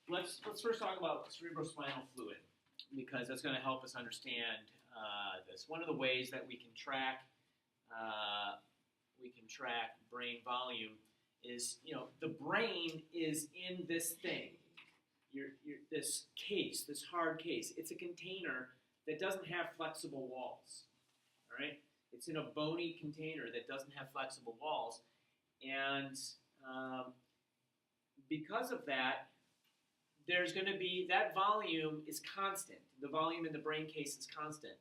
let's first talk about cerebrospinal fluid, because that's going to help us understand this. One of the ways that we can track brain volume is, the brain is in this thing, this case, this hard case. It's a container that doesn't have flexible walls. All right, it's in a bony container that doesn't have flexible walls, and because of that, there's going to be, that volume is constant. The volume in the brain case is constant.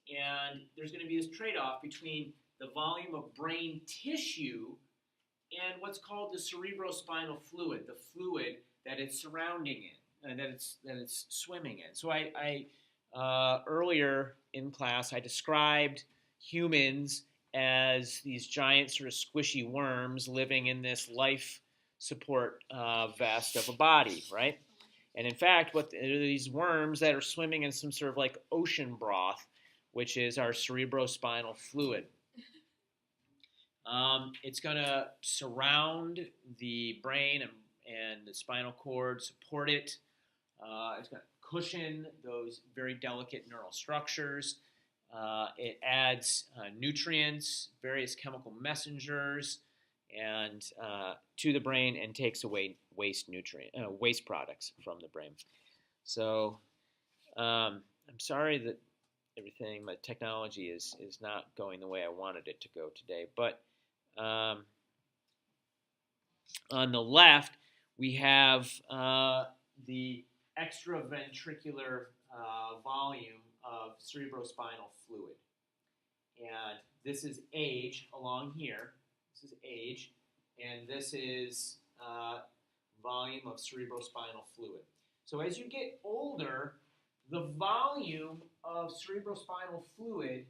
And there's going to be this trade-off between the volume of brain tissue and what's called the cerebrospinal fluid, the fluid that it's surrounding in, that it's swimming in. So I earlier in class, I described humans as these giant sort of squishy worms living in this life support vest of a body, right? And in fact, what these worms that are swimming in some sort of like ocean broth, which is our cerebrospinal fluid. It's going to surround the brain and the spinal cord, support it. It's going to cushion those very delicate neural structures. It adds nutrients, various chemical messengers, and to the brain, and takes away waste products from the brain. So I'm sorry that everything, my technology is not going the way I wanted it to go today. But on the left, we have the extraventricular volume of cerebrospinal fluid. And this is age along here. This is age. And this is volume of cerebrospinal fluid. So as you get older, the volume of cerebrospinal fluid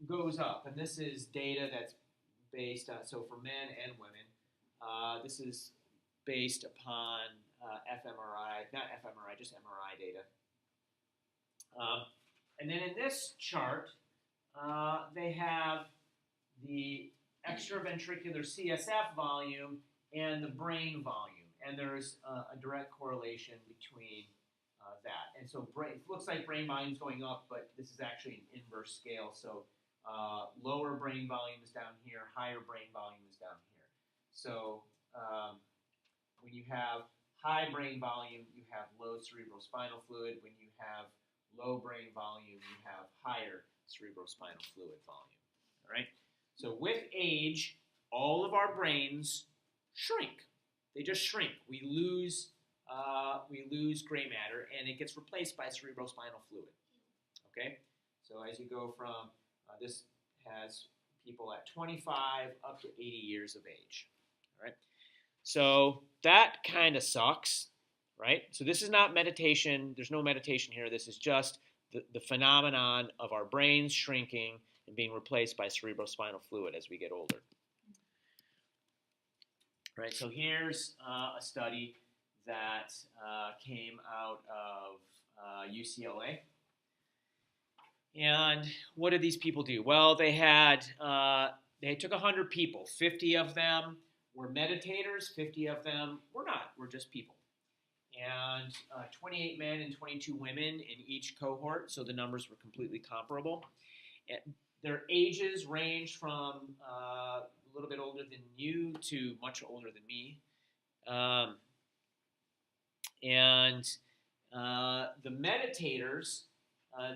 goes up. And this is data that's based on, so for men and women, this is based upon fMRI, not fMRI, just MRI data. And then in this chart, they have the extraventricular CSF volume and the brain volume. And there's a direct correlation between that. And so it looks like brain volume is going up, but this is actually an inverse scale. So lower brain volume is down here, higher brain volume is down here. So when you have high brain volume, you have low cerebrospinal fluid. When you have low brain volume, you have higher cerebrospinal fluid volume. All right? So with age, all of our brains shrink. They just shrink. We lose gray matter, and it gets replaced by cerebrospinal fluid. Okay? So as you go from, this has people at 25 up to 80 years of age. All right? So that kind of sucks, right? So this is not meditation. There's no meditation here. This is just the phenomenon of our brains shrinking and being replaced by cerebrospinal fluid as we get older. Right, so here's a study that came out of UCLA. And what did these people do? Well, they took 100 people. 50 of them were meditators. 50 of them were not. Were just people. And 28 men and 22 women in each cohort, so the numbers were completely comparable. And their ages ranged from a little bit older than you to much older than me. The meditators,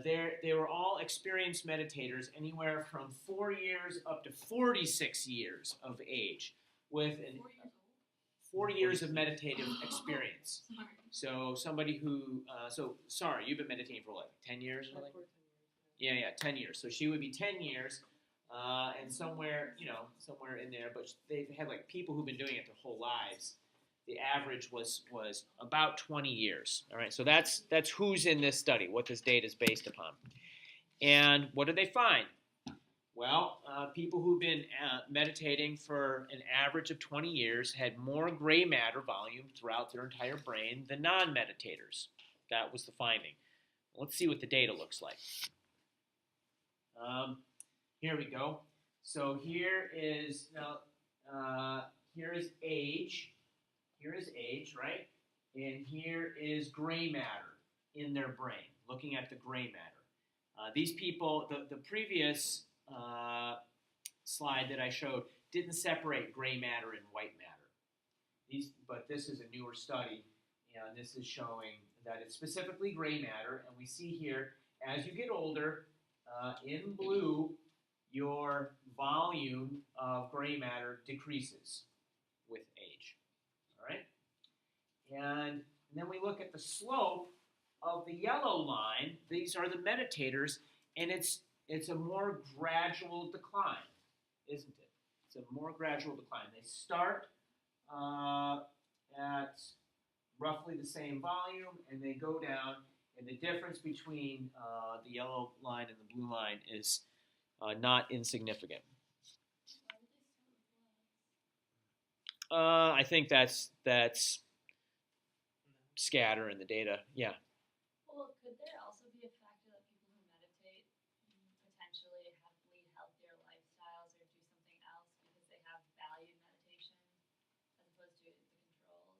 they were all experienced meditators, anywhere from 4 years up to 46 years of age, with 4 years of meditative experience. So somebody who, sorry, you've been meditating for what, 10 years or something? Yeah, 10 years. So she would be 10 years, and somewhere in there, but they've had like people who've been doing it their whole lives. The average was about 20 years. All right, so that's who's in this study, what this data is based upon. And what did they find? Well, people who've been meditating for an average of 20 years had more gray matter volume throughout their entire brain than non-meditators. That was the finding. Let's see what the data looks like. Here we go. So here is age. Here is age, right? and here is gray matter in their brain, looking at the gray matter. These people, the previous slide that I showed didn't separate gray matter and white matter. But this is a newer study, and this is showing that it's specifically gray matter. And we see here, as you get older, in blue, your volume of gray matter decreases with age. All right? And then we look at the slope of the yellow line. These are the meditators, and it's a more gradual decline, isn't it? It's a more gradual decline. They start at roughly the same volume, and they go down, and the difference between the yellow line and the blue line is not insignificant. I think that's scatter in the data. Yeah. Well, could there also be a factor that people who meditate potentially lead healthier lifestyles or do something else because they have valued meditation as opposed to the controls?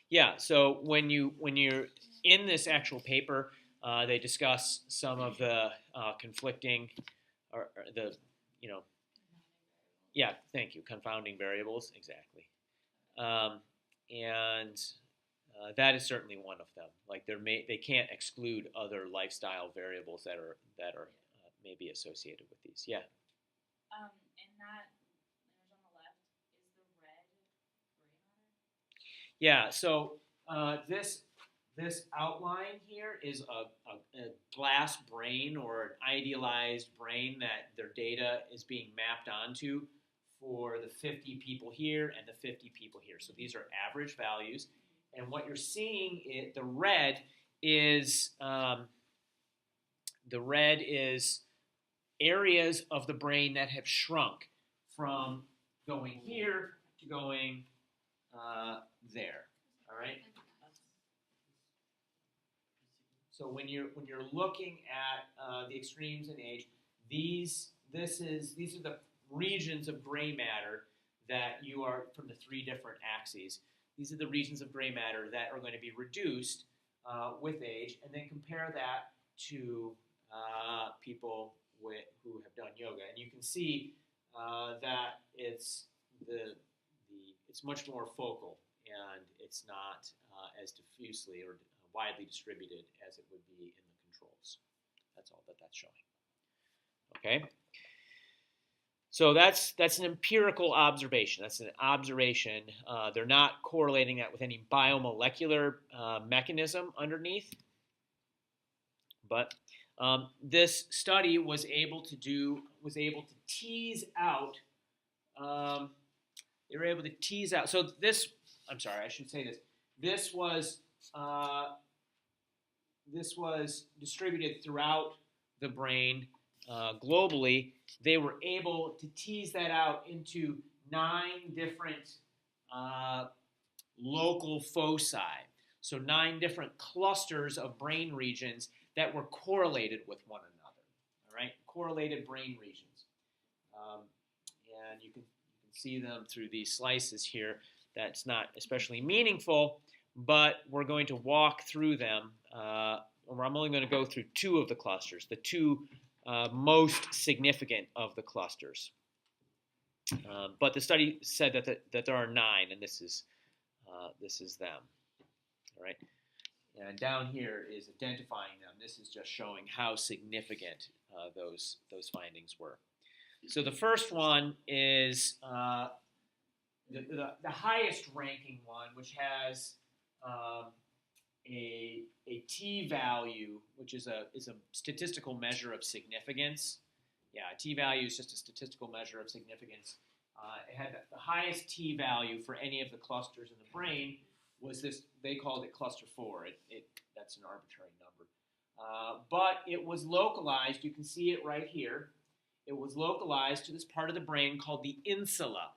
Yeah. So when you're in this actual paper, they discuss some of the conflicting or the yeah, thank you, confounding variables, exactly, and that is certainly one of them. Like they can't exclude other lifestyle variables that are maybe associated with these. Yeah. And that image on the left is the red gray matter. Yeah. So this outline here is a glass brain or an idealized brain that their data is being mapped onto for the 50 people here and the 50 people here. So these are average values. And what you're seeing, the red is areas of the brain that have shrunk from going here to going there. All right. So when you're looking at the extremes in age, these are the regions of gray matter that you are from the three different axes. These are the regions of gray matter that are going to be reduced with age, and then compare that to people who have done yoga, and you can see that it's much more focal, and it's not as diffusely or widely distributed as it would be in the controls. That's all that's showing. Okay. So that's an empirical observation. That's an observation. They're not correlating that with any biomolecular mechanism underneath. But this study was able to tease out. They were able to tease out. So this, I'm sorry, I should say this. This was distributed throughout the brain globally. They were able to tease that out into 9 different local foci. So 9 different clusters of brain regions that were correlated with one another. All right, correlated brain regions, and you can see them through these slices here. That's not especially meaningful, but we're going to walk through them. I'm only going to go through 2 of the clusters, the 2 most significant of the clusters. But the study said that there are 9, and this is them. All right, and down here is identifying them. This is just showing how significant those findings were. So the first one is the highest ranking one, which has a t-value, which is a statistical measure of significance. Yeah, a t-value is just a statistical measure of significance. It had the highest t-value for any of the clusters in the brain was this. They called it cluster 4. That's an arbitrary number, but it was localized. You can see it right here. It was localized to this part of the brain called the insula.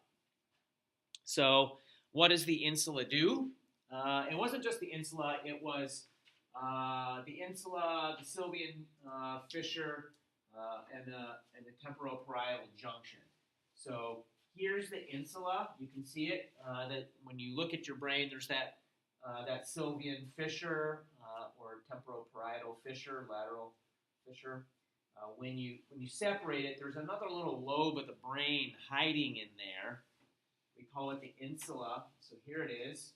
So what does the insula do? It wasn't just the insula. It was the insula, the sylvian fissure, and the temporoparietal junction. So here's the insula. You can see it. That when you look at your brain, there's that that sylvian fissure or temporoparietal fissure, lateral fissure. When you separate it, there's another little lobe of the brain hiding in there. We call it the insula. So here it is.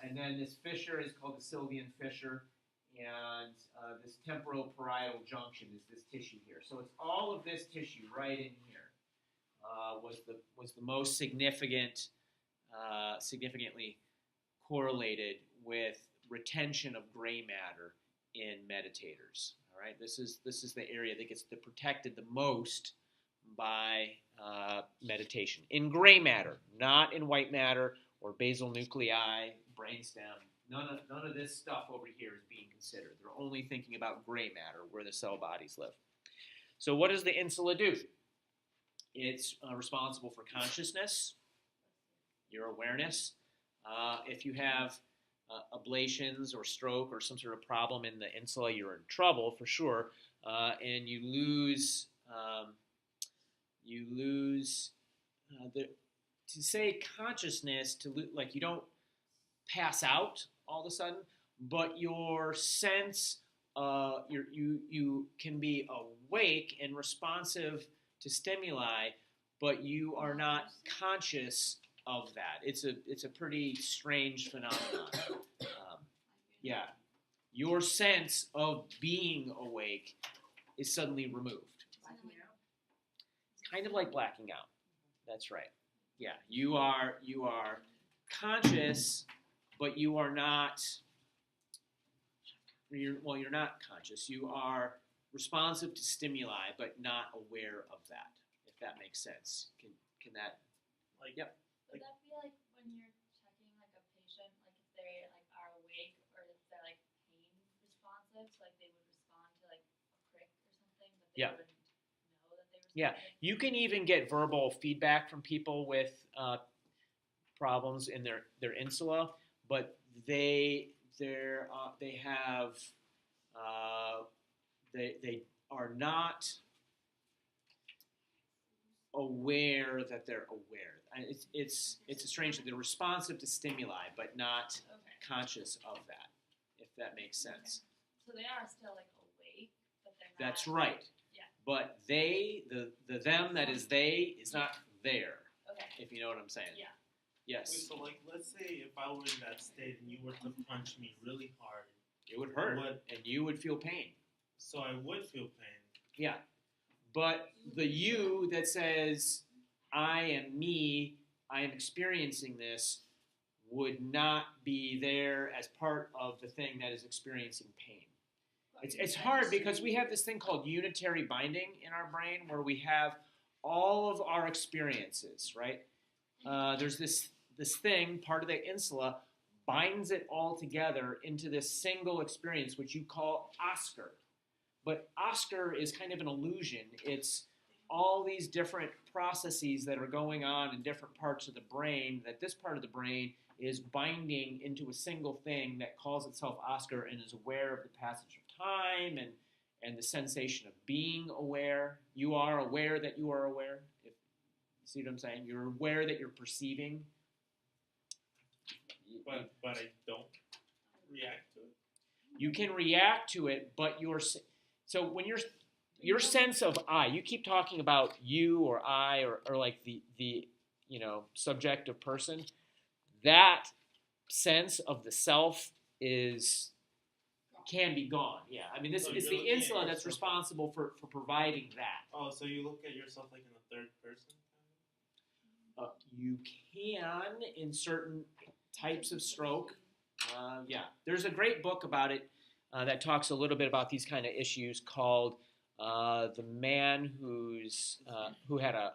And then this fissure is called the sylvian fissure. And this temporoparietal junction is this tissue here. So it's all of this tissue right in here was the most significantly correlated with retention of gray matter in meditators. All right, this is the area that gets protected the most by meditation. In gray matter, not in white matter or basal nuclei, brainstem. None of this stuff over here is being considered. They're only thinking about gray matter, where the cell bodies live. So what does the insula do? It's responsible for consciousness, your awareness. If you have ablations or stroke or some sort of problem in the insula, you're in trouble for sure, and you lose to say consciousness, like you don't pass out all of a sudden, but your sense, you can be awake and responsive to stimuli, but you are not conscious of that. It's a pretty strange phenomenon. Yeah, your sense of being awake is suddenly removed. It's kind of like blacking out. That's right. Yeah, you are conscious, but you are not. You're not conscious. You are responsive to stimuli, but not aware of that. If that makes sense. Can that? Yep. Would that be like when you're checking like a patient, like if they like are awake or if they're like pain responsive, so like they would respond to like a prick or something, but they wouldn't know that they responded? Yeah, you can even get verbal feedback from people with problems in their insula, but they are not aware that they're aware. It's a strange thing. They're responsive to stimuli, but not conscious of that, if that makes sense. So they are still like awake, but they're not. That's right. Yeah. But the them that is they is not there. Okay. If you know what I'm saying. Yeah. Yes. Wait, so like, let's say if I were in that state and you were to punch me really hard, it would hurt, and you would feel pain. So I would feel pain. Yeah. But the you that says, I am me, I am experiencing this, would not be there as part of the thing that is experiencing pain. It's hard because we have this thing called unitary binding in our brain where we have all of our experiences, right? There's this thing, part of the insula, binds it all together into this single experience, which you call Oscar. But Oscar is kind of an illusion. It's all these different processes that are going on in different parts of the brain, that this part of the brain is binding into a single thing that calls itself Oscar and is aware of the passage of time and the sensation of being aware. You are aware that you are aware. If you see what I'm saying? You're aware that you're perceiving. But I don't react to it. You can react to it, but so when your sense of I, you keep talking about you or I or like the subjective person, that sense of the self can be gone. Yeah, I mean it's the insula that's responsible for providing that. Oh, so you look at yourself like in the third person? You can in certain types of stroke. Yeah, there's a great book about it that talks a little bit about these kind of issues called The Man Who Had a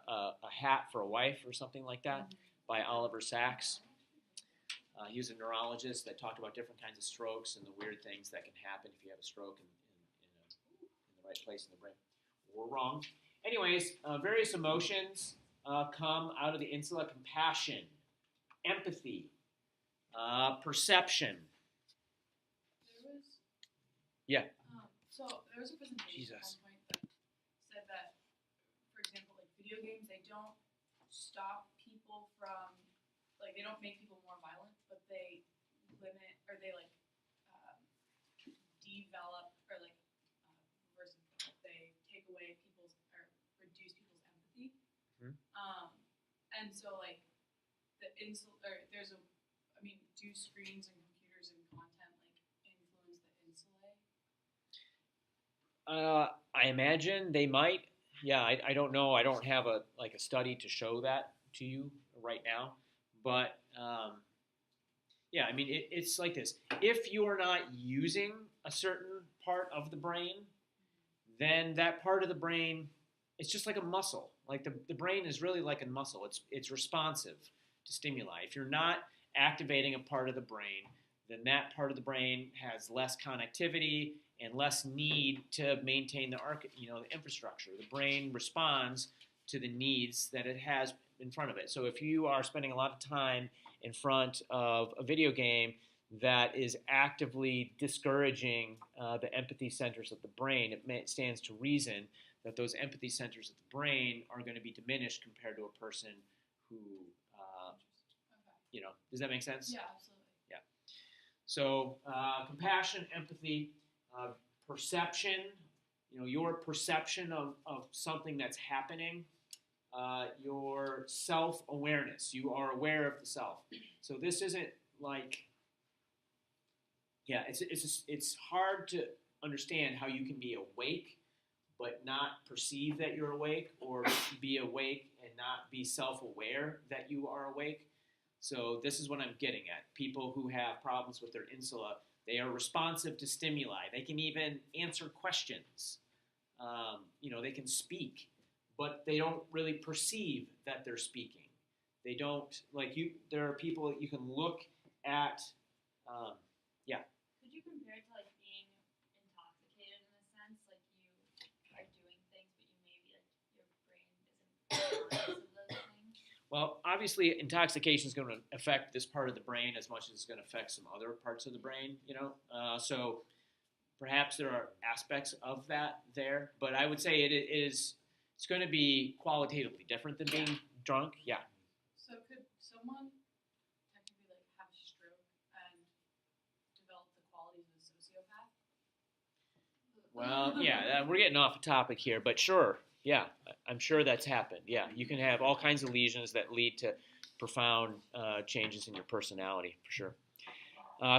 Hat for a Wife or something like that by Oliver Sacks. He was a neurologist that talked about different kinds of strokes and the weird things that can happen if you have a stroke in the right place in the brain. Or wrong. Anyways, various emotions come out of the insula: compassion, empathy, perception. So there was a presentation at one point that said that, for example, like video games, they don't stop people from, like, they don't make people more violent, but they limit, or they like develop, or like reverse develop, they take away people's, or reduce people's empathy. Mhm. And so like or there's do screens and computers and content like influence the insulae? I imagine they might. Yeah, I don't know. I don't have a study to show that to you right now, but yeah, I mean it's like this. If you are not using a certain part of the brain, then that part of the brain, it's just like a muscle. Like the brain is really like a muscle. It's responsive to stimuli. If you're not activating a part of the brain, then that part of the brain has less connectivity and less need to maintain the infrastructure. The brain responds to the needs that it has in front of it. So if you are spending a lot of time in front of a video game that is actively discouraging the empathy centers of the brain, it stands to reason that those empathy centers of the brain are going to be diminished compared to a person who, does that make sense? Yeah, absolutely. Yeah. So compassion, empathy, perception, your perception of something that's happening, your self-awareness. You are aware of the self. So this isn't like, it's hard to understand how you can be awake but not perceive that you're awake, or be awake and not be self-aware that you are awake. So this is what I'm getting at. People who have problems with their insula, they are responsive to stimuli. They can even answer questions. They can speak, but they don't really perceive that they're speaking. They don't, there are people that you can look at, Could you compare it to like being intoxicated in a sense? Like you are doing things, but you maybe like your brain isn't conscious of those things? Well, obviously, intoxication is going to affect this part of the brain as much as it's going to affect some other parts of the brain, So perhaps there are aspects of that there, but I would say it's going to be qualitatively different than being drunk. Yeah. So could someone technically have a stroke and develop the qualities of a sociopath? Well, yeah, we're getting off the topic here, but sure. Yeah, I'm sure that's happened. Yeah, you can have all kinds of lesions that lead to profound changes in your personality, for sure.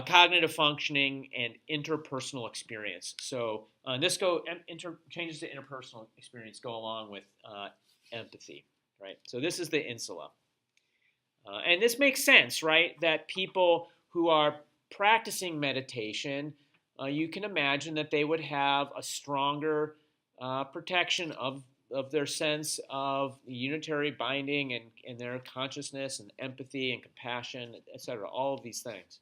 Cognitive functioning and interpersonal experience. So changes to interpersonal experience go along with empathy, right? So this is the insula. And this makes sense, right? That people who are practicing meditation, you can imagine that they would have a stronger protection of their sense of unitary binding and their consciousness and empathy and compassion, etc. All of these things.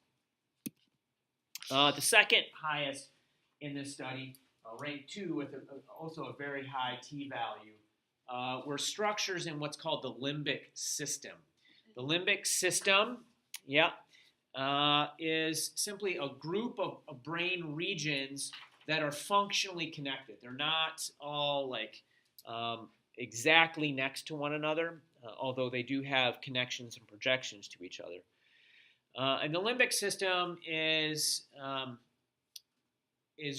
The second highest in this study, ranked 2 with also a very high t-value, were structures in what's called the limbic system. The limbic system, is simply a group of brain regions that are functionally connected. They're not all exactly next to one another, although they do have connections and projections to each other. And the limbic system is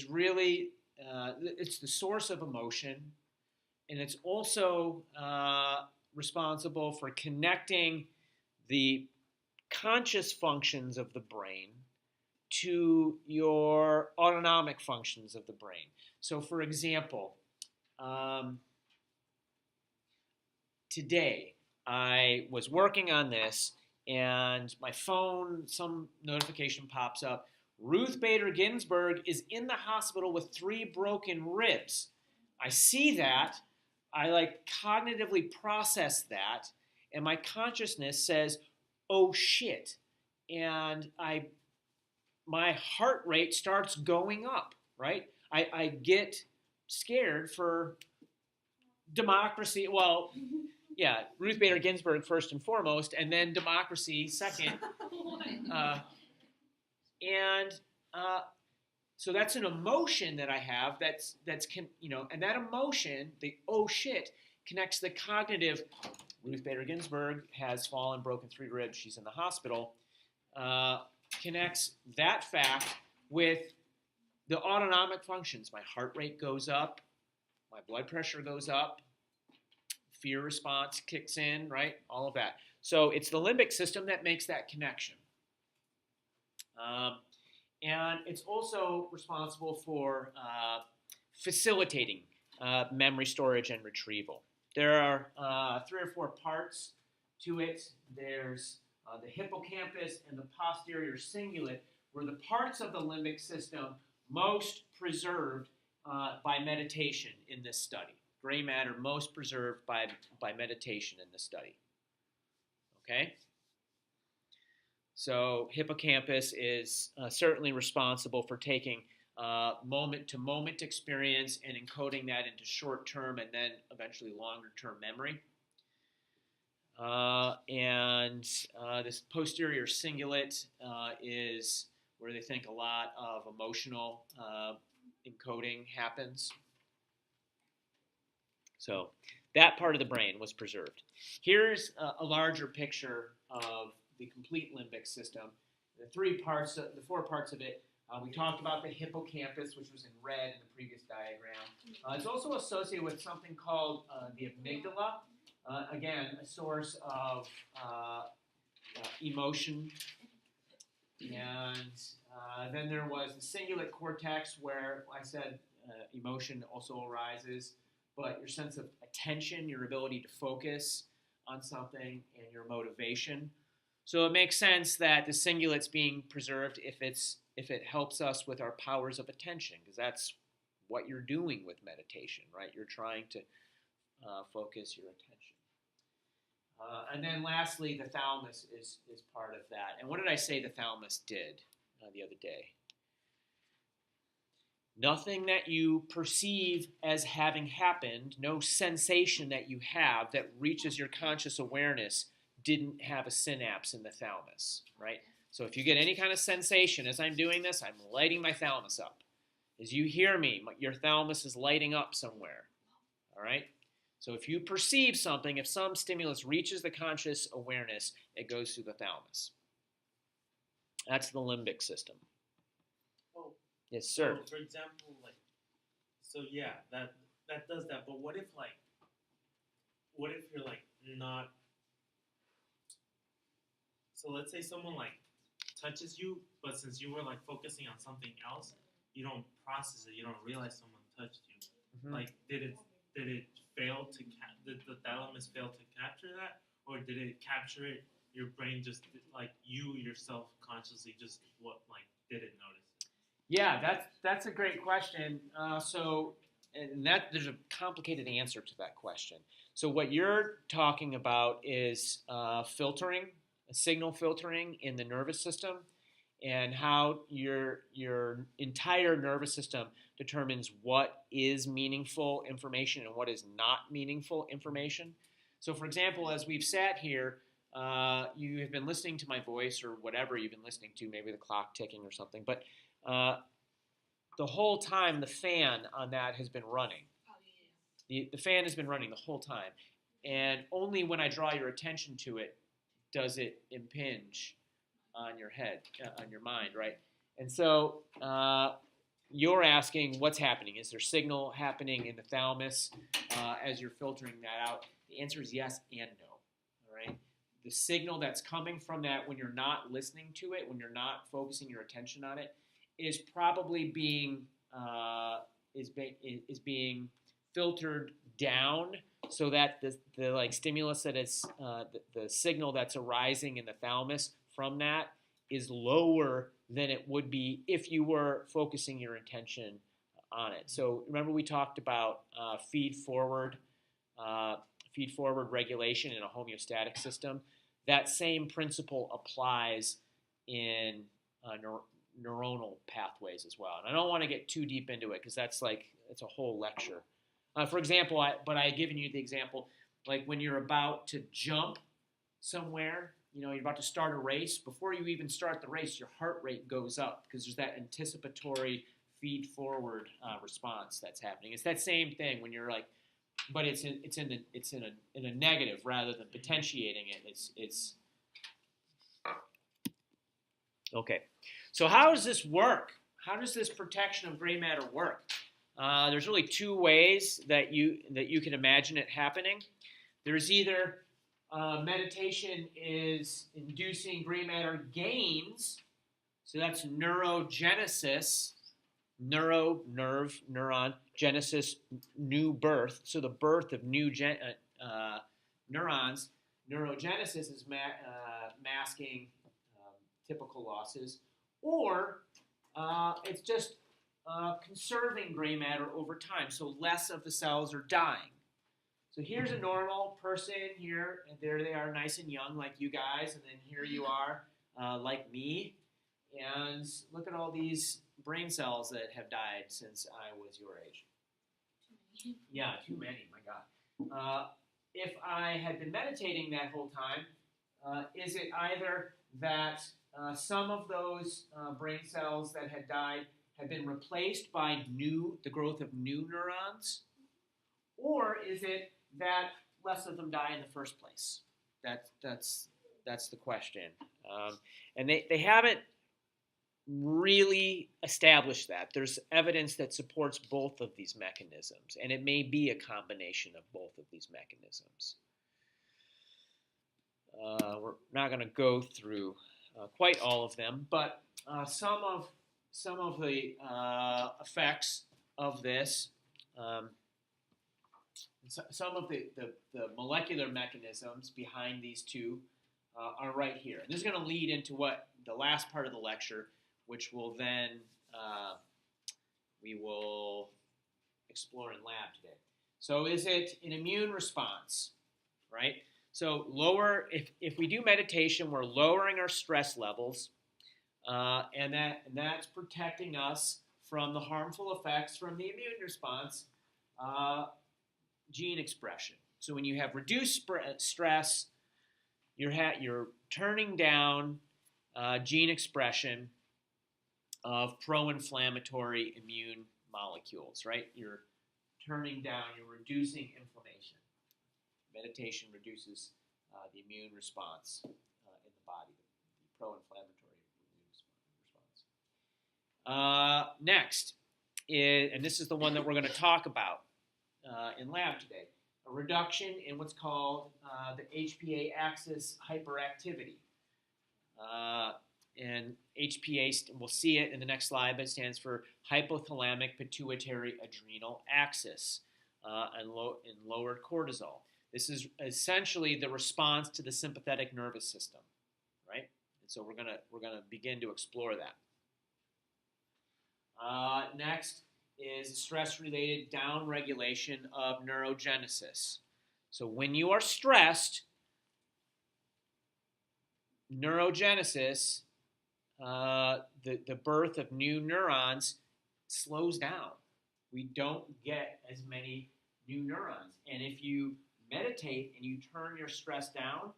really it's the source of emotion, and it's also responsible for connecting the conscious functions of the brain to your autonomic functions of the brain. So, for example, today I was working on this, and my phone, some notification pops up. Ruth Bader Ginsburg is in the hospital with 3 broken ribs. I see that. I cognitively process that, and my consciousness says, "Oh shit!" And my heart rate starts going up. Right? I get scared for democracy. Well, yeah, Ruth Bader Ginsburg first and foremost, and then democracy second. So that's an emotion that I have. And that emotion, the "oh shit," connects the cognitive. Ruth Bader Ginsburg has fallen, broken 3 ribs. She's in the hospital. connects that fact with the autonomic functions. My heart rate goes up, my blood pressure goes up, fear response kicks in, right? All of that. So it's the limbic system that makes that connection. And it's also responsible for facilitating memory storage and retrieval. There are 3 or 4 parts to it. There's the hippocampus and the posterior cingulate were the parts of the limbic system most preserved by meditation in this study. Gray matter most preserved by meditation in this study. Okay? So hippocampus is certainly responsible for taking moment-to-moment experience and encoding that into short-term and then eventually longer-term memory. And this posterior cingulate is where they think a lot of emotional encoding happens. So that part of the brain was preserved. Here's a larger picture of the complete limbic system. The 4 parts of it. We talked about the hippocampus, which was in red in the previous diagram. It's also associated with something called the amygdala. Again, a source of emotion. And then there was the cingulate cortex, where I said emotion also arises, but your sense of attention, your ability to focus on something, and your motivation. So it makes sense that the cingulate's being preserved if it helps us with our powers of attention, because that's what you're doing with meditation, right? You're trying to focus your attention. And then lastly, the thalamus is part of that. And what did I say the thalamus did the other day? Nothing that you perceive as having happened, no sensation that you have that reaches your conscious awareness didn't have a synapse in the thalamus, right? So if you get any kind of sensation, as I'm doing this, I'm lighting my thalamus up. As you hear me, your thalamus is lighting up somewhere, all right? So if you perceive something, if some stimulus reaches the conscious awareness, it goes through the thalamus. That's the limbic system. Oh, yes, sir. So for example, yeah, that does that. But what if you're not? So let's say someone touches you, but since you were focusing on something else, you don't process it. You don't realize someone touched you. Mm-hmm. Did it fail to did the thalamus fail to capture that, or did it capture it? Your brain just you yourself consciously just didn't notice it? Yeah, that's a great question. There's a complicated answer to that question. So what you're talking about is filtering, signal filtering in the nervous system, and how your entire nervous system determines what is meaningful information and what is not meaningful information. So, for example, as we've sat here, you have been listening to my voice or whatever you've been listening to, maybe the clock ticking or something, but the whole time the fan on that has been running. The fan has been running the whole time, and only when I draw your attention to it does it impinge on your head, on your mind, right? And so you're asking what's happening. Is there signal happening in the thalamus as you're filtering that out? The answer is yes and no, all right? The signal that's coming from that when you're not listening to it, when you're not focusing your attention on it, is probably being being filtered down so that the stimulus that is the signal that's arising in the thalamus from that is lower than it would be if you were focusing your attention on it. So remember we talked about feed forward regulation in a homeostatic system. That same principle applies in neuronal pathways as well. And I don't want to get too deep into it because it's a whole lecture. For example, I've given you the example, when you're about to jump somewhere, you're about to start a race. Before you even start the race, your heart rate goes up because there's that anticipatory feed-forward response that's happening. It's that same thing when you're but it's in a negative rather than potentiating it. Okay, so how does this work? How does this protection of gray matter work? There's really two ways that you can imagine it happening. There's either meditation is inducing gray matter gains, so that's neurogenesis, nerve, neuron, genesis, new birth, so the birth of new neurons. Neurogenesis is masking typical losses, or it's just conserving gray matter over time, so less of the cells are dying. So here's a normal person here, and there they are, nice and young, like you guys, and then here you are, like me, and look at all these brain cells that have died since I was your age. Yeah, too many, my God. If I had been meditating that whole time, is it either that some of those brain cells that had died have been replaced by the growth of new neurons, or is it that less of them die in the first place? That's the question, and they haven't really established that. There's evidence that supports both of these mechanisms, and it may be a combination of both of these mechanisms. We're not going to go through quite all of them, but some of the effects of this, some of the molecular mechanisms behind these two are right here. And this is going to lead into what the last part of the lecture, which will then we will explore in lab today. So is it an immune response, right? So if we do meditation, we're lowering our stress levels, and that's protecting us from the harmful effects from the immune response gene expression. So when you have reduced stress, you're turning down gene expression of pro-inflammatory immune molecules, right? You're reducing inflammation. Meditation reduces the immune response in the body, the pro-inflammatory immune response. Next, and this is the one that we're going to talk about in lab today, a reduction in what's called the HPA axis hyperactivity. And HPA, we'll see it in the next slide, but it stands for hypothalamic pituitary adrenal axis and lowered cortisol. This is essentially the response to the sympathetic nervous system, right? And so we're gonna begin to explore that. Next is stress-related downregulation of neurogenesis. So when you are stressed, neurogenesis, the birth of new neurons, slows down. We don't get as many new neurons. And if you meditate and you turn your stress down,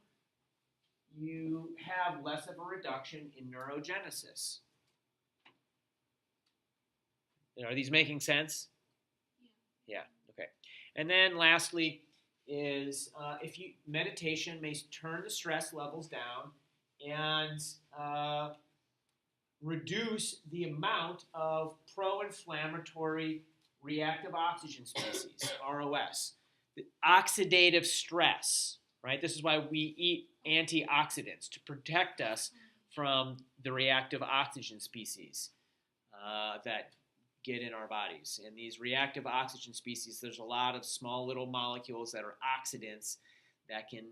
you have less of a reduction in neurogenesis. Are these making sense? Yeah. Okay. And then lastly is meditation may turn the stress levels down and reduce the amount of pro-inflammatory reactive oxygen species, ROS. The oxidative stress, right? This is why we eat antioxidants, to protect us from the reactive oxygen species that get in our bodies. And these reactive oxygen species, there's a lot of small little molecules that are oxidants that can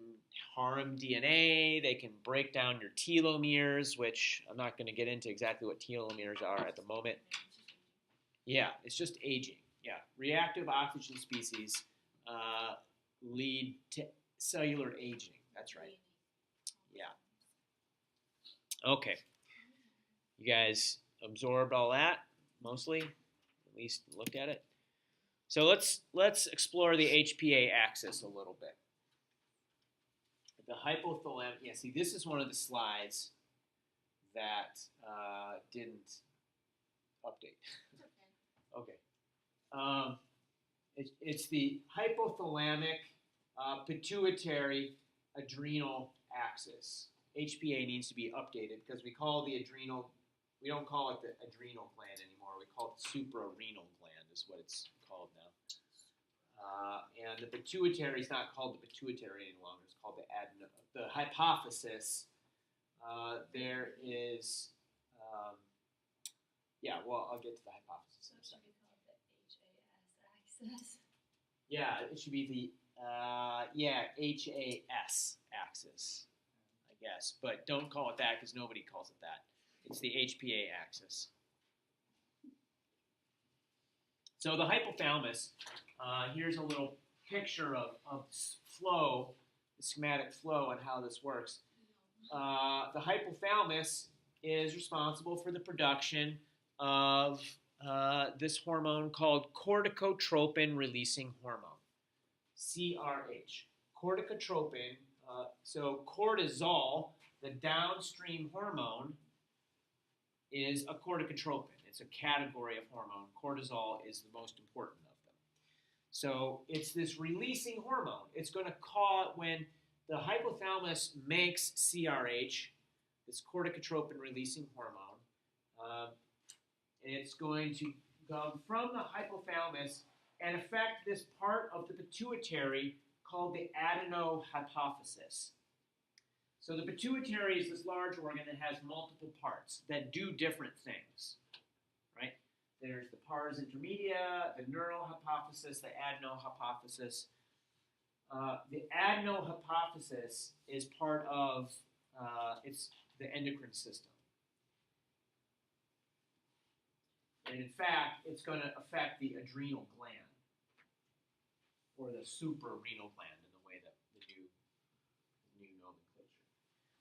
harm DNA, they can break down your telomeres, which I'm not going to get into exactly what telomeres are at the moment. Yeah, it's just aging. Yeah, reactive oxygen species lead to cellular aging. That's right. Yeah. Okay. You guys absorbed all that, mostly? At least looked at it? So let's explore the HPA axis a little bit. The hypothalamic, yeah, see, this is one of the slides that didn't update. Okay. It's the hypothalamic pituitary adrenal axis. HPA needs to be updated because we don't call it the adrenal gland anymore. We call it the suprarenal gland is what it's called now. And the pituitary is not called the pituitary any longer. It's called the hypophysis. There is, I'll get to the hypophysis So in a it should second. be called the HAS axis. Yeah, it should be the HAS axis, I guess. But don't call it that because nobody calls it that. It's the HPA axis. So the hypothalamus, here's a little picture of flow, the schematic flow and how this works. The hypothalamus is responsible for the production of this hormone called corticotropin-releasing hormone, CRH. Corticotropin, so cortisol, the downstream hormone, is a corticotropin. It's a category of hormone. Cortisol is the most important of them. So it's this releasing hormone. It's going to cause, when the hypothalamus makes CRH, this corticotropin releasing hormone, it's going to come from the hypothalamus and affect this part of the pituitary called the adenohypophysis. So the pituitary is this large organ that has multiple parts that do different things, right? There's the pars intermedia, the neural hypophysis, the adenohypophysis. The adenohypophysis is part of it's the endocrine system. And in fact, it's going to affect the adrenal gland or the suprarenal gland in the way that the new nomenclature.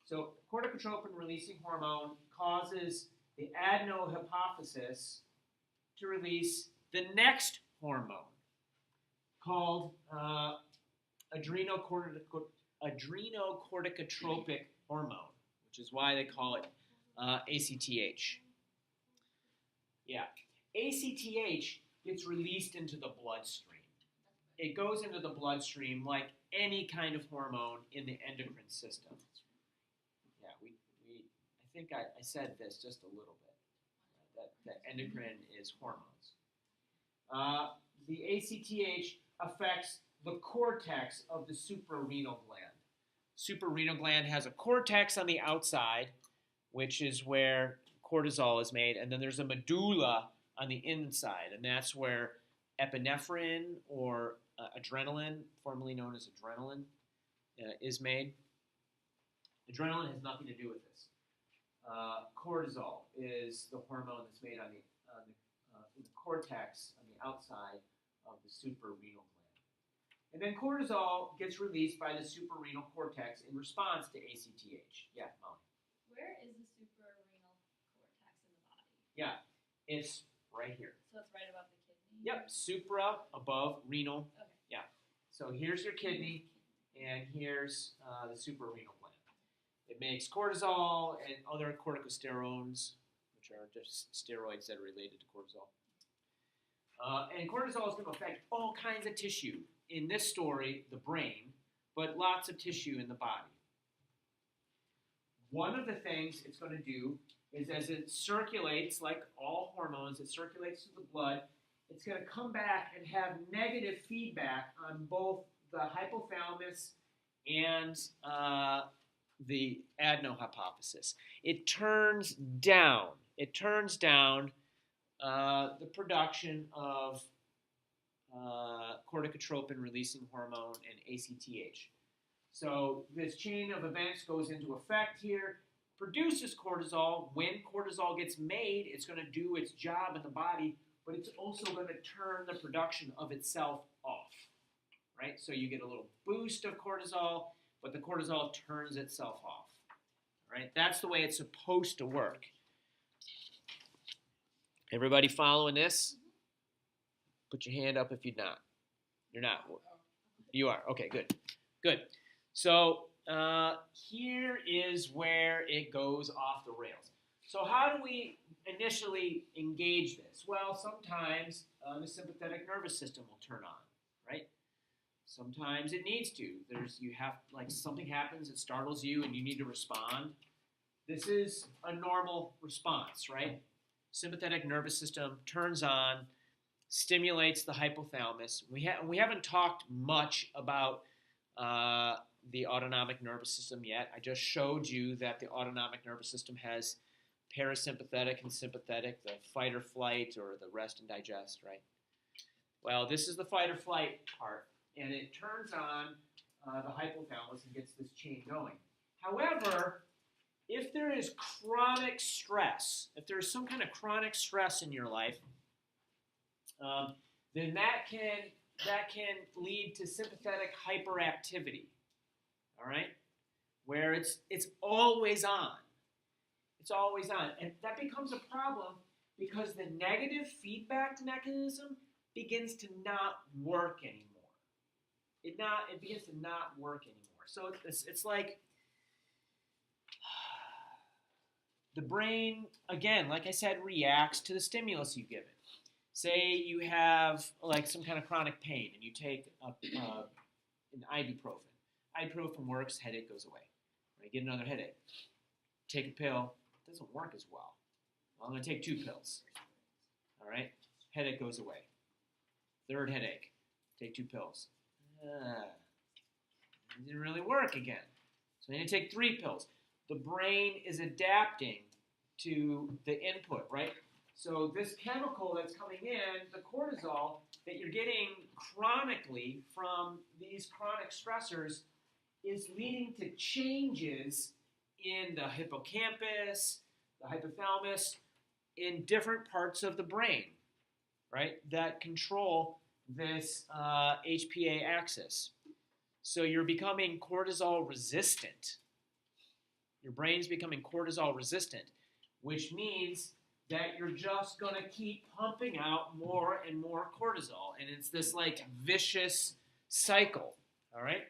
So corticotropin releasing hormone causes the adenohypophysis to release the next hormone called adrenocorticotropic hormone, which is why they call it ACTH. Yeah, ACTH gets released into the bloodstream. It goes into the bloodstream like any kind of hormone in the endocrine system. Yeah, I think I said this just a little bit, that endocrine is hormones. The ACTH affects the cortex of the suprarenal gland. Suprarenal gland has a cortex on the outside, which is where cortisol is made, and then there's a medulla on the inside, and that's where epinephrine or adrenaline, formerly known as adrenaline, is made. Adrenaline has nothing to do with this. Cortisol is the hormone that's made in the cortex on the outside of the suprarenal gland. And then cortisol gets released by the suprarenal cortex in response to ACTH. Yeah, Molly. Where is the suprarenal cortex in the body? Yeah, it's right here. So it's right above the kidney? Yep, supra above renal. Okay. Yeah. So here's your kidney, and here's the suprarenal gland. It makes cortisol and other corticosteroids, which are just steroids that are related to cortisol. And cortisol is going to affect all kinds of tissue. In this story, the brain, but lots of tissue in the body. One of the things it's going to do is as it circulates, like all hormones, it circulates through the blood, it's going to come back and have negative feedback on both the hypothalamus and the adenohypophysis. It turns down the production of corticotropin releasing hormone and ACTH. So this chain of events goes into effect here, produces cortisol. When cortisol gets made, it's going to do its job in the body, but it's also going to turn the production of itself off, right? So you get a little boost of cortisol, but the cortisol turns itself off, right? That's the way it's supposed to work. Everybody following this? Put your hand up if you're not. You're not. You are. Okay, good. Good. So here is where it goes off the rails. So how do we initially engage this? Well, sometimes the sympathetic nervous system will turn on, right? Sometimes it needs to. Something happens, it startles you, and you need to respond. This is a normal response, right? Sympathetic nervous system turns on, stimulates the hypothalamus. We haven't talked much about the autonomic nervous system yet. I just showed you that the autonomic nervous system has parasympathetic and sympathetic, the fight or flight or the rest and digest, right? Well, this is the fight or flight part, and it turns on the hypothalamus and gets this chain going. However, if there is chronic stress, if there's some kind of chronic stress in your life, then that can lead to sympathetic hyperactivity. All right, where it's always on. It's always on, and that becomes a problem because the negative feedback mechanism begins to not work anymore. It begins to not work anymore. So it's like the brain, again, like I said, reacts to the stimulus you give it. Say you have like some kind of chronic pain and you take an ibuprofen. Ibuprofen works, headache goes away. Right? Get another headache. Take a pill, it doesn't work as well. I'm going to take 2 pills. All right? Headache goes away. Third headache, take 2 pills. It didn't really work again. So you need to take 3 pills. The brain is adapting to the input, right? So this chemical that's coming in, the cortisol, that you're getting chronically from these chronic stressors is leading to changes in the hippocampus, the hypothalamus, in different parts of the brain, right, that control this HPA axis. So you're becoming cortisol resistant. Your brain's becoming cortisol resistant, which means that you're just going to keep pumping out more and more cortisol. And it's this like vicious cycle, all right?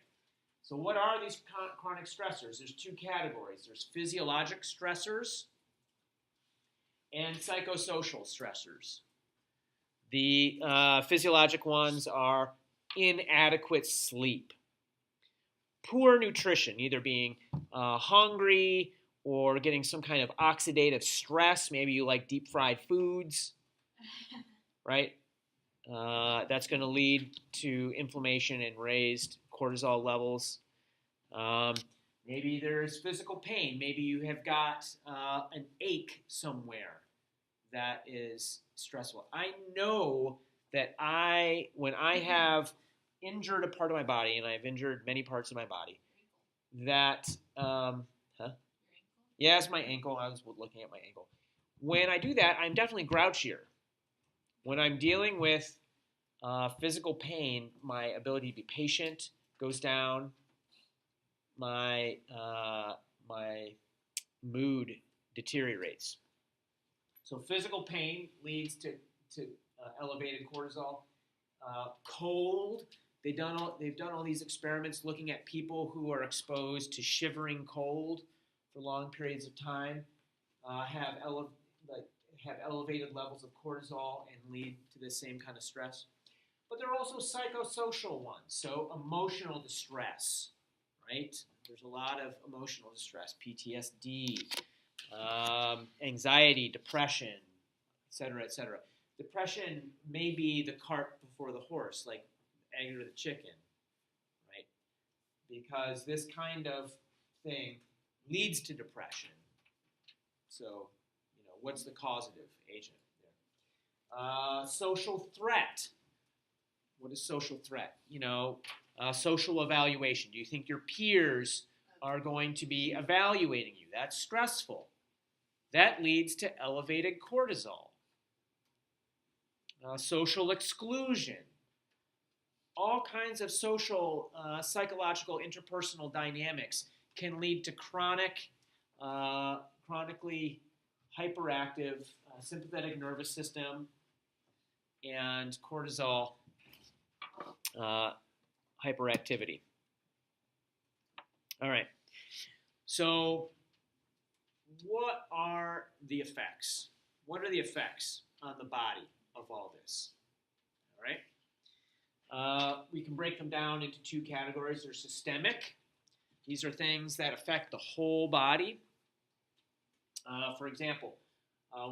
So what are these chronic stressors? There's 2 categories. There's physiologic stressors and psychosocial stressors. The physiologic ones are inadequate sleep, poor nutrition, either being hungry or getting some kind of oxidative stress. Maybe you like deep fried foods, right? That's going to lead to inflammation and raised cortisol levels. Maybe there's physical pain. Maybe you have got an ache somewhere that is stressful. I know that when I have injured a part of my body, and I've injured many parts of my body, that, Yeah, it's my ankle. I was looking at my ankle. When I do that, I'm definitely grouchier. When I'm dealing with physical pain, my ability to be patient goes down. My mood deteriorates. So physical pain leads to elevated cortisol. Cold. They've done all these experiments looking at people who are exposed to shivering cold for long periods of time, have elevated levels of cortisol and lead to the same kind of stress. But there are also psychosocial ones, so emotional distress, right? There's a lot of emotional distress, PTSD, anxiety, depression, et cetera, et cetera. Depression may be the cart before the horse, like egg or the chicken, right? Because this kind of thing leads to depression. So, what's the causative agent there? Social threat. What is social threat? Social evaluation. Do you think your peers are going to be evaluating you? That's stressful. That leads to elevated cortisol. Social exclusion. All kinds of social, psychological, interpersonal dynamics can lead to chronically hyperactive sympathetic nervous system and cortisol hyperactivity. All right. So what are the effects? What are the effects on the body of all this? All right. We can break them down into two categories. They're systemic. These are things that affect the whole body. For example,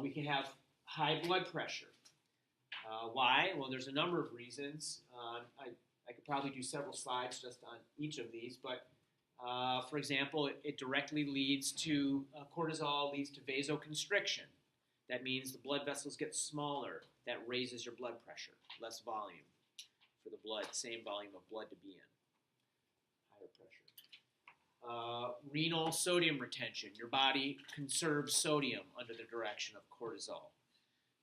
we can have high blood pressure. Why? Well, there's a number of reasons. I could probably do several slides just on each of these, but for example, it directly leads to cortisol leads to vasoconstriction. That means the blood vessels get smaller. That raises your blood pressure, less volume for the blood, same volume of blood to be in, higher pressure. Renal sodium retention. Your body conserves sodium under the direction of cortisol.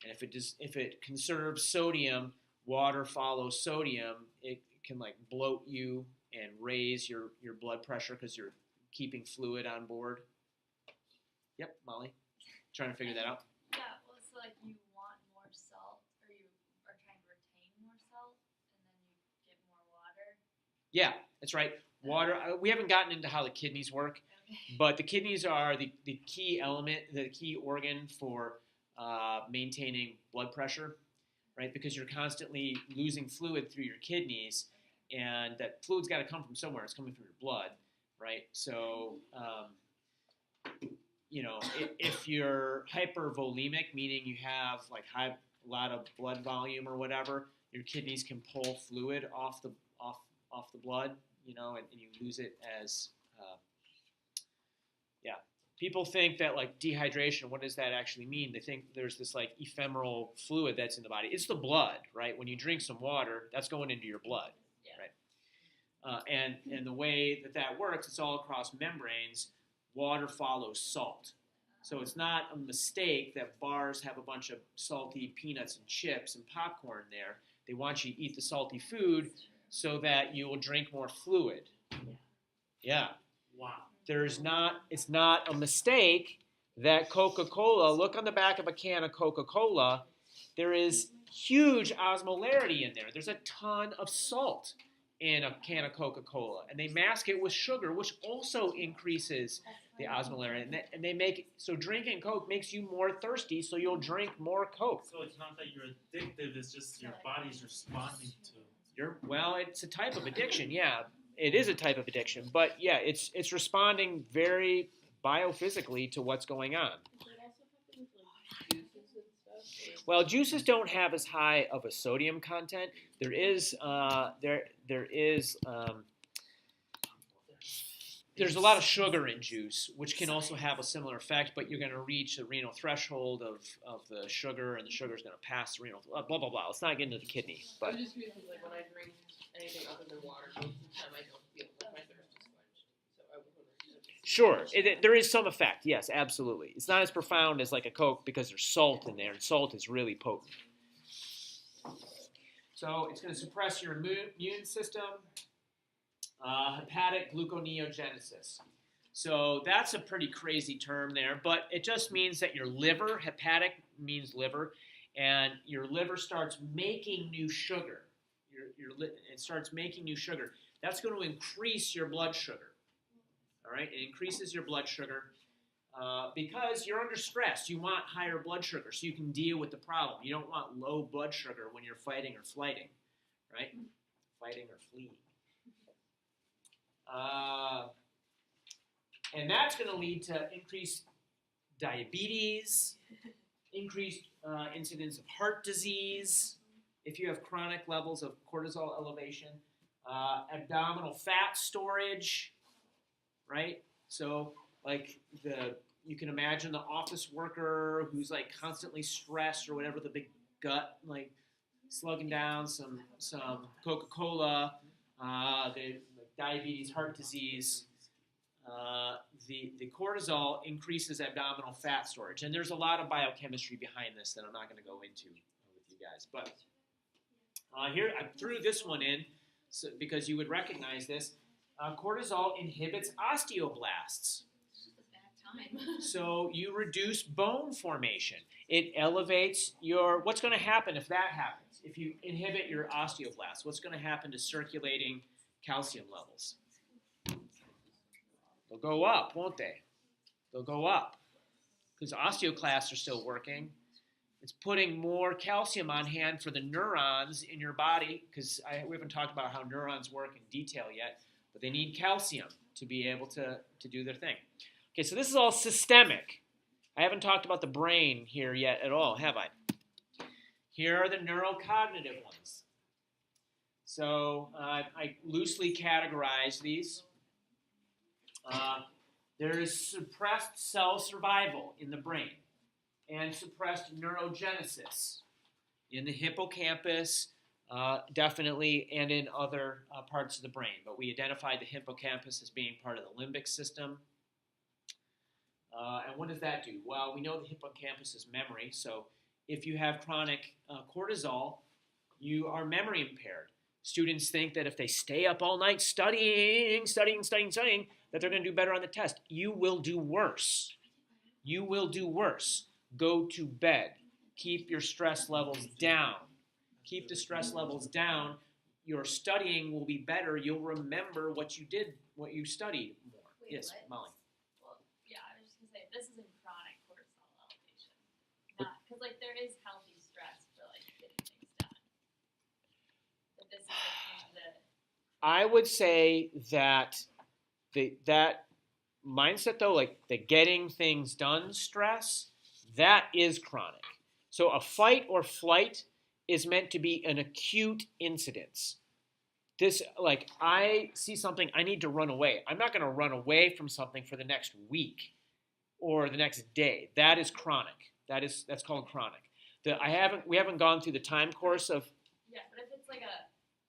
And if it conserves sodium, water follows sodium, it can like bloat you and raise your blood pressure because you're keeping fluid on board. Yep, Molly, trying to figure that out. Yeah, well, so like you want more salt, or you are trying to retain more salt, and then you get more water. Yeah, that's right. Water. We haven't gotten into how the kidneys work, but the kidneys are the key element, the key organ for maintaining blood pressure, right? Because you're constantly losing fluid through your kidneys, and that fluid's got to come from somewhere. It's coming from your blood, right? So, if you're hypervolemic, meaning you have like a lot of blood volume or whatever, your kidneys can pull fluid off the blood, and you lose it as People think that like dehydration, what does that actually mean? They think there's this like ephemeral fluid that's in the body. It's the blood, right? When you drink some water, that's going into your blood, right? And the way that works, it's all across membranes. Water follows salt. So it's not a mistake that bars have a bunch of salty peanuts and chips and popcorn there. They want you to eat the salty food so that you will drink more fluid. Yeah. Wow. It's not a mistake that Coca-Cola, look on the back of a can of Coca-Cola, there is huge osmolarity in there. There's a ton of salt in a can of Coca-Cola, and they mask it with sugar, which also increases the osmolarity. And they make so drinking Coke makes you more thirsty, so you'll drink more Coke. So it's not that you're addictive; it's just your body's responding to. It's a type of addiction, yeah. It is a type of addiction, but yeah, it's responding very biophysically to what's going on. Does that also happen with like juices and stuff? Well, juices don't have as high of a sodium content. There's a lot of sugar in juice, which can also have a similar effect, but you're going to reach the renal threshold of the sugar, and the sugar is going to pass the renal, blah, blah, blah. Let's not get into the kidney. But I'm just curious, like when I drink anything other than water, most of the time I don't feel like my thirst is quenched. So I was wondering. sure, there is some effect. Yes, absolutely. It's not as profound as like a Coke because there's salt in there, and salt is really potent. So it's going to suppress your immune system. Hepatic gluconeogenesis. So that's a pretty crazy term there, but it just means that your liver, hepatic means liver, and your liver starts making new sugar. It starts making new sugar. That's going to increase your blood sugar. All right, it increases your blood sugar because you're under stress. You want higher blood sugar so you can deal with the problem. You don't want low blood sugar when you're fighting or flighting, right? Fighting or fleeing. And that's going to lead to increased diabetes, increased incidence of heart disease, if you have chronic levels of cortisol elevation, abdominal fat storage, right? So, like you can imagine the office worker who's like constantly stressed or whatever, the big gut, like slugging down some Coca-Cola, diabetes, heart disease. The cortisol increases abdominal fat storage, and there's a lot of biochemistry behind this that I'm not going to go into with you guys. But here I threw this one in because you would recognize this. Cortisol inhibits osteoblasts. So you reduce bone formation. It elevates what's going to happen if that happens? If you inhibit your osteoblasts, what's going to happen to circulating calcium levels? They'll go up, won't they? They'll go up because osteoclasts are still working. It's putting more calcium on hand for the neurons in your body, because we haven't talked about how neurons work in detail yet, but they need calcium to be able to do their thing. Okay, so this is all systemic. I haven't talked about the brain here yet at all, have I? Here are the neurocognitive ones. So I loosely categorize these. There is suppressed cell survival in the brain and suppressed neurogenesis in the hippocampus, definitely, and in other parts of the brain. But we identified the hippocampus as being part of the limbic system. And what does that do? Well, we know the hippocampus is memory, so if you have chronic cortisol, you are memory impaired. Students think that if they stay up all night studying, that they're going to do better on the test. You will do worse. You will do worse. Go to bed. Keep your stress levels down. Keep the stress levels down. Your studying will be better. You'll remember what you did, what you studied more. Wait, Yes, what? Molly. Well, yeah, I was just gonna say this is in chronic cortisol elevation, not because like there is healthy stress for like getting things done, but this is like in the I would say that that mindset, though, like the getting things done stress, that is chronic. So a fight or flight is meant to be an acute incidence. This, like, I see something, I need to run away. I'm not going to run away from something for the next week or the next day. That is chronic. That's called chronic. We haven't gone through the time course of. yeah, but if it's like a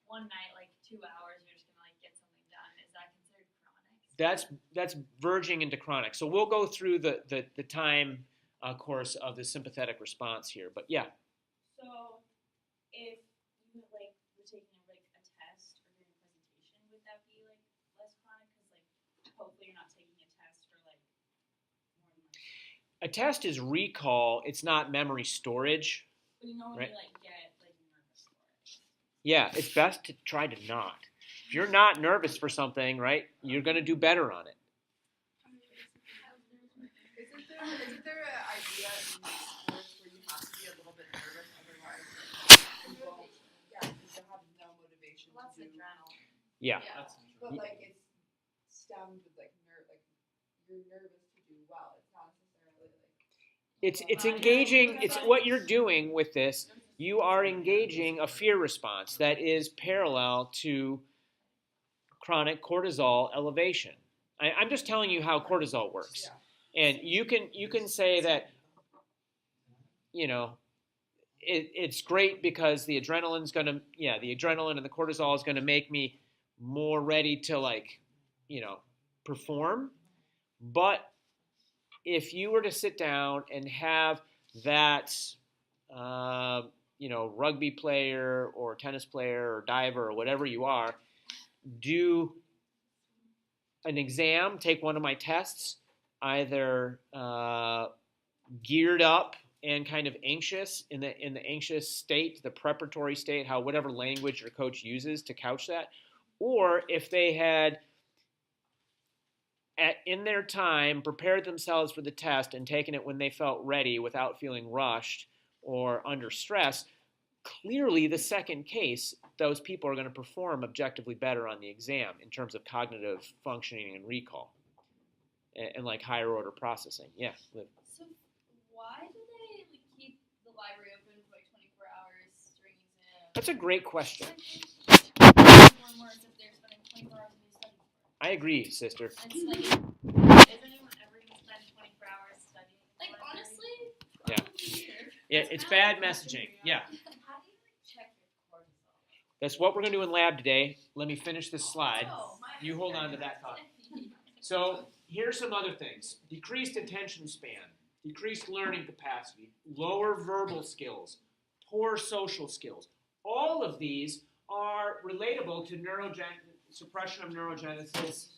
one night, like 2 hours, you're just gonna like get something done. Is that considered chronic? That's verging into chronic. So we'll go through the time course of the sympathetic response here. But yeah, So, if you like were taking like a test or doing a presentation, would that be like less chronic? Because like hopefully you're not taking a test for like more than like. a test is recall. It's not memory storage. But you know when Right. you like get like nervous for it. Yeah, it's best to try to not. If you're not nervous for something, right, you're going to do better on it. Isn't there an idea in sports where you have to be a little bit nervous, otherwise you won't, yeah, you have no motivation Well, that's to do. adrenaline. Yeah. That's But like it's stemmed with like you're nervous to do well. It's not necessarily like It's engaging. It's what you're doing with this. You are engaging a fear response that is parallel to chronic cortisol elevation. I'm just telling you how cortisol works. yeah. And you can say that, it's great because the adrenaline and the cortisol is going to make me more ready to perform. But if you were to sit down and have that, rugby player or tennis player or diver or whatever you are, do an exam, take one of my tests, either geared up and kind of anxious in the anxious state, the preparatory state, whatever language your coach uses to couch that, or if they had in their time prepared themselves for the test and taken it when they felt ready without feeling rushed or under stress, clearly the second case, those people are going to perform objectively better on the exam in terms of cognitive functioning and recall and like higher order processing. Yeah, Liv. So why do they like, keep the library open for like 24 hours during exams? That's a great question. More and more as if they're spending 24 hours a day studying for it. I agree, sister. And it's like, Is anyone ever gonna spend 24 hours studying? like honestly, Yeah. Yeah, it's bad messaging. Yeah. how do you like check your cortisol? That's what we're going to do in lab today. Let me finish this slide. Oh, my You hold on to that thought. So here's some other things. Decreased attention span, decreased learning capacity, lower verbal skills, poor social skills. All of these are relatable to suppression of neurogenesis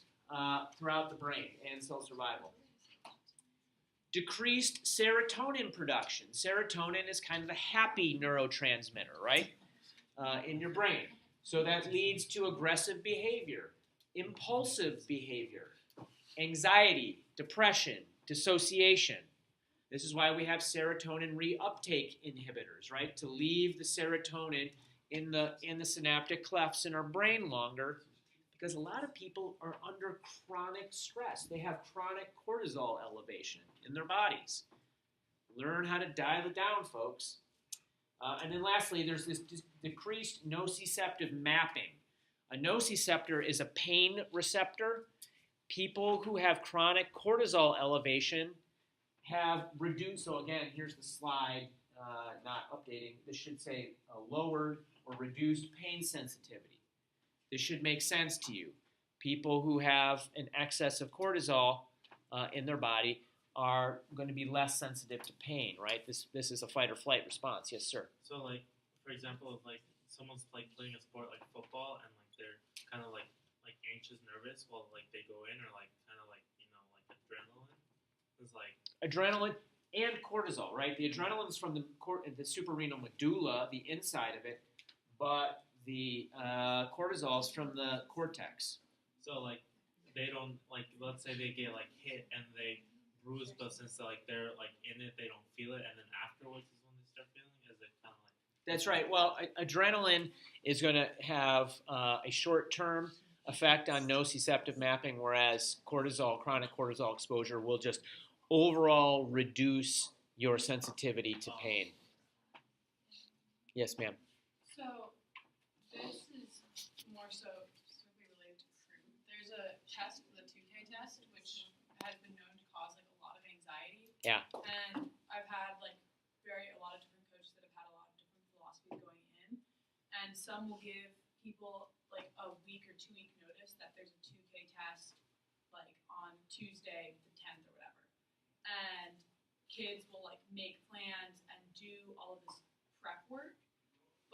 throughout the brain and cell survival. Decreased serotonin production. Serotonin is kind of the happy neurotransmitter, right, in your brain. So that leads to aggressive behavior, impulsive behavior, anxiety, depression, dissociation. This is why we have serotonin reuptake inhibitors, right? To leave the serotonin in the synaptic clefts in our brain longer, because a lot of people are under chronic stress. They have chronic cortisol elevation in their bodies. Learn how to dial it down, folks. And then lastly, there's this decreased nociceptive mapping. A nociceptor is a pain receptor. People who have chronic cortisol elevation have reduced, so again, here's the slide, not updating. This should say lowered or reduced pain sensitivity. This should make sense to you. People who have an excess of cortisol in their body are going to be less sensitive to pain, right? This is a fight or flight response. Yes, sir. So, like, for example, if like someone's like playing a sport like football and like they're kind of like anxious, nervous, while like they go in, or like kind of like like adrenaline is like Adrenaline and cortisol, right? The adrenaline's from the suprarenal medulla, the inside of it, but the cortisol's from the cortex. so like they don't like, let's say they get like hit and they bruise, but since they're like in it, they don't feel it, and then afterwards is when they start feeling. Is it kind of like? That's right. Well, adrenaline is going to have a short-term effect on nociceptive mapping, whereas chronic cortisol exposure will just overall reduce your sensitivity to pain. Yes, ma'am. So this is more so specifically related to fruit. There's a test, the 2K test, which has been known to cause like a lot of anxiety. Yeah. And I've had like a lot of different coaches that have had a lot of different philosophies going in, and some will give people like a week or 2 week notice that there's a 2K test like on Tuesday the 10th or whatever, and kids will like make plans and do all of this prep work,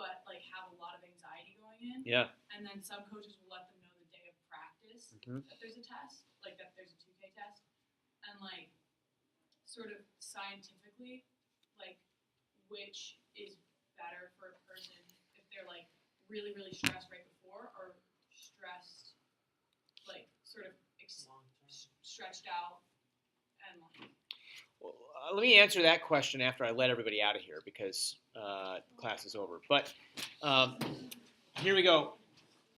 but like have a lot of anxiety going in. Yeah. And then some coaches will let them know the day of practice that there's a test, like that there's a 2K test, and like sort of scientifically, like which is better for a person if they're like really, really stressed right before, or stressed like sort of stretched out and like. Well, let me answer that question after I let everybody out of here, because class is over. But here we go.